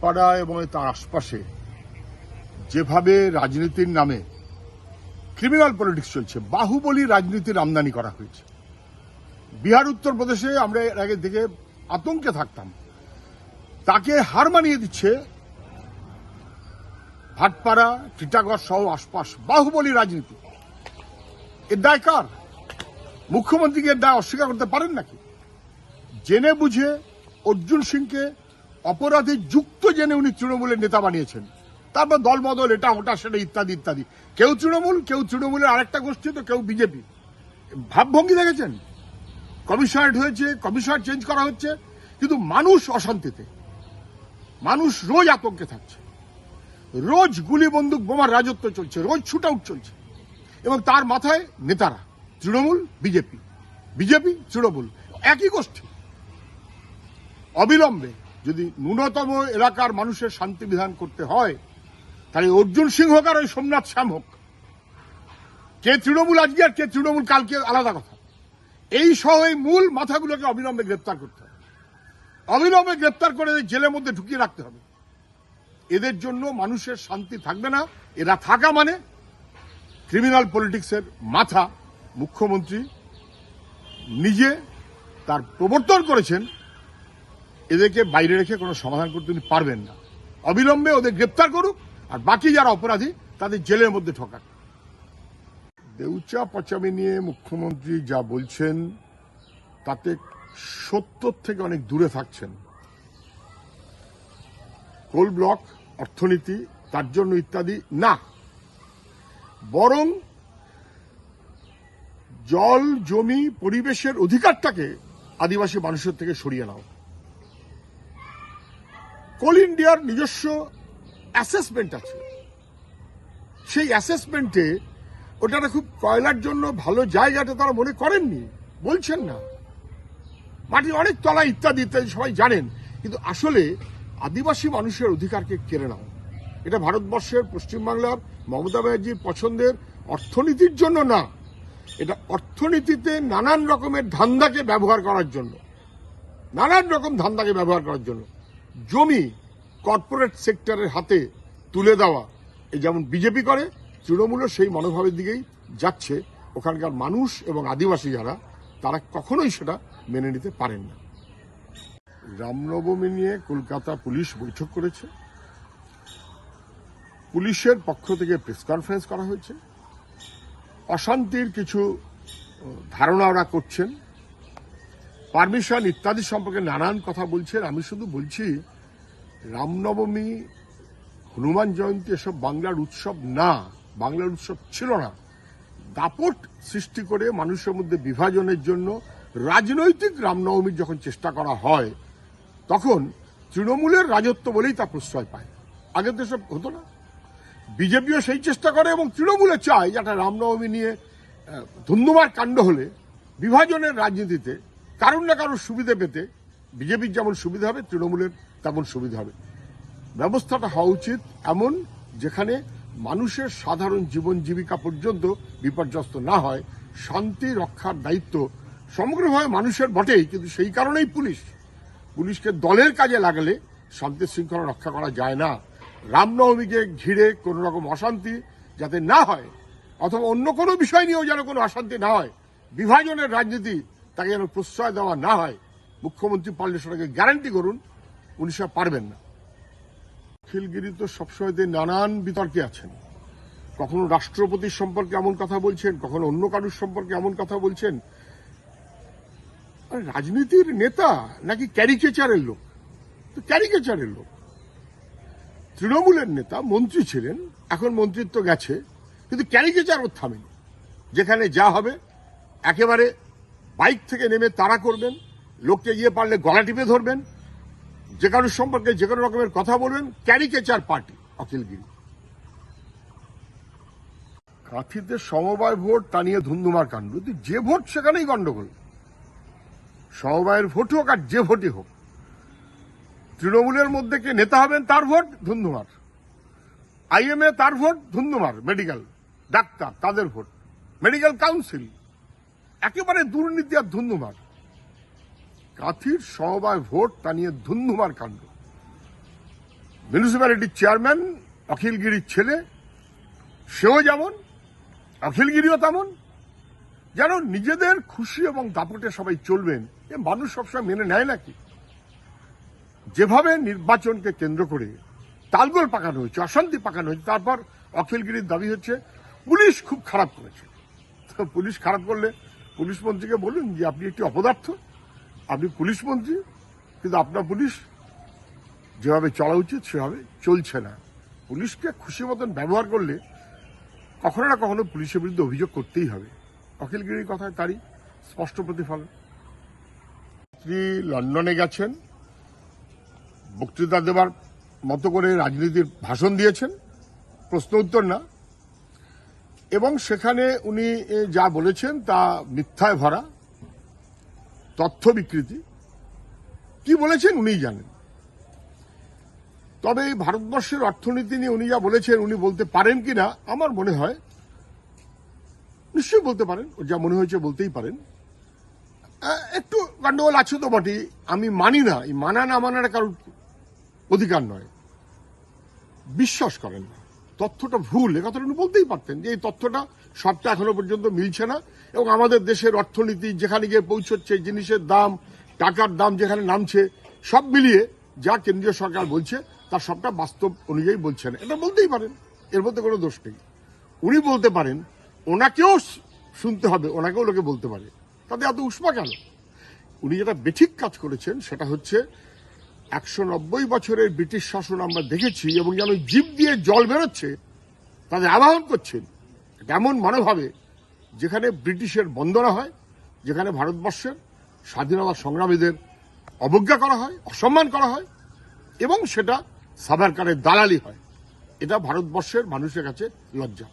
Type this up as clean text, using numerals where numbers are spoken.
ভাটপাড়া এবং তার আশপাশে যেভাবে রাজনীতির নামে ক্রিমিনাল পলিটিক্স চলছে, বাহুবলী রাজনীতির আমদানি করা হয়েছে। বিহার উত্তরপ্রদেশে আমরা এর আগে থেকে আতঙ্কে থাকতাম, তাকে হার মানিয়ে দিচ্ছে ভাটপাড়া, টিটাগড় সহ আশপাশ। বাহুবলী রাজনীতি, এর দায় কার? মুখ্যমন্ত্রীকে এর দায় অস্বীকার করতে পারেন নাকি? জেনে বুঝে অর্জুন সিংকে অপরাধে যুক্ত জেনে উনি তৃণমূলের নেতা বানিয়েছেন। তারপর দলবদল, এটা ওটা সেটা ইত্যাদি ইত্যাদি। কেউ তৃণমূল, কেউ তৃণমূলের আরেকটা গোষ্ঠী, তো কেউ বিজেপি। ভাবভঙ্গি দেখেছেন? কমিশনারেট হয়েছে, কমিশনার চেঞ্জ করা হচ্ছে, কিন্তু মানুষ অশান্তিতে, মানুষ রোজ আতঙ্কে থাকছে, রোজ গুলি বন্দুক বোমার রাজত্ব চলছে, রোজ শুট আউট চলছে, এবং তার মাথায় নেতারা তৃণমূল বিজেপি, বিজেপি তৃণমূল, একই গোষ্ঠী। অবিলম্বে যদি ন্যূনতম এলাকার মানুষের শান্তি বিধান করতে হয়, তাহলে অর্জুন সিং হোক আর ওই সোমনাথ শ্যাম হোক, কে তৃণমূল আজকে আর কে তৃণমূল কালকে আলাদা কথা। এই সহ এই মূল মাথাগুলোকে অবিলম্বে গ্রেপ্তার করতে হবে, অবিলম্বে গ্রেপ্তার করে জেলের মধ্যে ঢুকিয়ে রাখতে হবে। এদের জন্য মানুষের শান্তি থাকবে না। এরা থাকা মানে ক্রিমিনাল পলিটিক্সের মাথা মুখ্যমন্ত্রী নিজে তার প্রবর্তন করেছেন। এদেরকে বাইরে রেখে কোনো সমাধান করতে তিনি পারবেন না। অবিলম্বে ওদের গ্রেপ্তার করুক, আর বাকি যারা অপরাধী তাদের জেলের মধ্যে ঢোকাক। দেউচা পচামি নিয়ে মুখ্যমন্ত্রী যা বলছেন তাতে সত্যর থেকে অনেক দূরে থাকছেন। কোল ব্লক, অর্থনীতি তার জন্য ইত্যাদি না, বরং জল, জমি, পরিবেশের অধিকারটাকে আদিবাসী মানুষের থেকে সরিয়ে নাও। কোল ইন্ডিয়ার নিজস্ব অ্যাসেসমেন্ট আছে, সেই অ্যাসেসমেন্টে ওটা খুব কয়লার জন্য ভালো জায়গাটা তারা মনে করেননি, বলছেন না। মাটি অনেক তলা ইত্যাদি ইত্যাদি সবাই জানেন, কিন্তু আসলে আদিবাসী মানুষের অধিকারকে কেড়ে নাও। এটা ভারতবর্ষের, পশ্চিমবাংলার মমতা ব্যানার্জির পছন্দের অর্থনীতির জন্য না, এটা অর্থনীতিতে নানান রকমের ধান্দাকে ব্যবহার করার জন্য, নানান রকম ধান্দাকে ব্যবহার করার জন্য জমি কর্পোরেট সেক্টরের হাতে তুলে দেওয়া। এই যেমন বিজেপি করে, তৃণমূলও সেই মনোভাবের দিকেই যাচ্ছে। ওখানকার মানুষ এবং আদিবাসী যারা, তারা কখনোই সেটা মেনে নিতে পারেন না। রামনবমী নিয়ে কলকাতা পুলিশ বৈঠক করেছে, পুলিশের পক্ষ থেকে প্রেস কনফারেন্স করা হয়েছে। অশান্তির কিছু ধারণা ওরা করছেন, পারমিশন ইত্যাদি সম্পর্কে নানান কথা বলছেন। আমি শুধু বলছি, রামনবমী, হনুমান জয়ন্তী এসব বাংলার উৎসব না, বাংলার উৎসব ছিল না। দাপট সৃষ্টি করে মানুষের মধ্যে বিভাজনের জন্য রাজনৈতিক রামনবমীর যখন চেষ্টা করা হয়, তখন তৃণমূলের রাজত্ব বলেই তা প্রশ্রয় পায়। আগে তো সব হতো না। বিজেপিও সেই চেষ্টা করে, এবং তৃণমূলে চায় যে একটা রামনবমী নিয়ে ধুন্ধুমার কাণ্ড হলে বিভাজনের রাজনীতিতে কারণ না কারোর সুবিধা পেতে বিজেপির যেমন সুবিধা হবে, তৃণমূলের তেমন সুবিধা হবে। ব্যবস্থাটা হওয়া উচিত এমন, যেখানে মানুষের সাধারণ জীবন জীবিকা পর্যন্ত বিপর্যস্ত না হয়। শান্তি রক্ষার দায়িত্ব সমগ্রভাবে মানুষের বটেই, কিন্তু সেই কারণেই পুলিশকে দলের কাজে লাগালে শান্তি শৃঙ্খলা রক্ষা করা যায় না। রামনবমীকে ঘিরে কোনো রকম অশান্তি যাতে না হয়, অথবা অন্য কোনো বিষয় নিয়েও যেন কোনো অশান্তি না হয়, বিভাজনের রাজনীতি তাকে যেন প্রশ্রয় দেওয়া না হয়, মুখ্যমন্ত্রী পারলে সেটাকে গ্যারান্টি করুন। উনি সব পারবেন না। খিলগিরি তো সবসময় নানান বিতর্কে আছেন। কখনো রাষ্ট্রপতির সম্পর্কে এমন কথা বলছেন, কখনো অন্য কারুর সম্পর্কে এমন কথা বলছেন। রাজনীতির নেতা নাকি ক্যারিকেচারের লোক? তো ক্যারিকেচারের লোক। তৃণমূলের নেতা, মন্ত্রী ছিলেন, এখন মন্ত্রিত্ব গেছে, কিন্তু ক্যারিকেচার ওর থামেনি। যেখানে যা হবে একেবারে বাইক থেকে নেমে তাড়া করবেন, লোককে গিয়ে পারলে গলা টিপে ধরবেন, যে কারোর সম্পর্কে যে কোনো রকমের কথা বলবেন। Caricature party Akhil Giri. কাঁথিতে সমবায় ভোট, তা নিয়ে ধুন্ধুমার কাণ্ড। যে ভোট সেখানেই গন্ডগোল। সমবায়ের ভোট হোক আর যে ভোটই হোক, তৃণমূলের মধ্যে কে নেতা হবেন তার ভোট ধুন্ধুমার, আইএমএ তার ভোট ধুন্ধুমার, মেডিকেল ডাক্তার তাদের ভোট, মেডিকেল কাউন্সিল, একেবারে দুর্নীতি আর ধুন্ধুমার। কাঁথির সমবায় ভোট, তা নিয়ে ধুন্ধুমার কাণ্ড। মিউনিসিপ্যালিটির চেয়ারম্যান অখিলগিরির ছেলে, সেও যেমন, অখিলগিরিও তেমন। যেন নিজেদের খুশি এবং দাপটে সবাই চলবেন, এ মানুষ সবসময় মেনে নেয় নাকি? যেভাবে নির্বাচনকে কেন্দ্র করে তালগোল পাকানো হয়েছে, অশান্তি পাকানো হয়েছে, তারপর অখিলগিরির দাবি হচ্ছে পুলিশ খুব খারাপ করেছে। তো পুলিশ খারাপ করলে পুলিশ মন্ত্রীকে বলুন যে আপনি একটি অপদার্থ, আপনি পুলিশ মন্ত্রী, কিন্তু আপনার পুলিশ যেভাবে চলা উচিত সেভাবে চলছে না। পুলিশকে খুশি মতন ব্যবহার করলে কখনো না কখনো পুলিশের বিরুদ্ধে অভিযোগ করতেই হবে। অখিলগিরির কথায় তারই স্পষ্ট প্রতিফলন। তিনি লন্ডনে গেছেন, বক্তৃতা দেবার মতো করে রাজনীতির ভাষণ দিয়েছেন, প্রশ্ন উত্তর না, এবং সেখানে উনি যা বলেছেন তা মিথ্যায় ভরা, তথ্য বিকৃতি। কি বলেছেন উনিই জানেন। তবে এই ভারতবর্ষের অর্থনীতি নিয়ে উনি যা বলেছেন, উনি বলতে পারেন কিনা আমার মনে হয় নিশ্চয়ই বলতে পারেন, যা মনে হয়েছে বলতেই পারেন। একটু গন্ডগোল আছে তো বটেই, আমি মানি না, এই মানা না মানার কারোর অধিকার নয়। বিশ্বাস করেন না, তথ্যটা ভুল, এ কথাটা উনি বলতেই পারতেন যে এই তথ্যটা সবটা এখনো পর্যন্ত মিলছে না, এবং আমাদের দেশের অর্থনীতি যেখানে গিয়ে পৌঁছচ্ছে, জিনিসের দাম, টাকার দাম যেখানে নামছে, সব মিলিয়ে যা কেন্দ্রীয় সরকার বলছে তার সবটা বাস্তব অনুযায়ী বলছে না, এটা বলতেই পারেন, এর মধ্যে কোনো দোষ নেই। উনি বলতে পারেন, ওনাকেও শুনতে হবে, ওনাকেও লোকে বলতে পারে, তাতে এত উষ্মা কেন? উনি যেটা বেঠিক কাজ করেছেন সেটা হচ্ছে 190 বছরের ব্রিটিশ শাসন আমরা দেখেছি, এবং যেন জিভ দিয়ে জল বেরোচ্ছে তাদের আবাহন করছেন এমন মনোভাবে, যেখানে ব্রিটিশের বন্দনা হয়, যেখানে ভারতবর্ষের স্বাধীনতা সংগ্রামীদের অবজ্ঞা করা হয়, অসম্মান করা হয়, এবং সেটা সাভারকারের দালালি হয়। এটা ভারতবর্ষের মানুষের কাছে লজ্জা।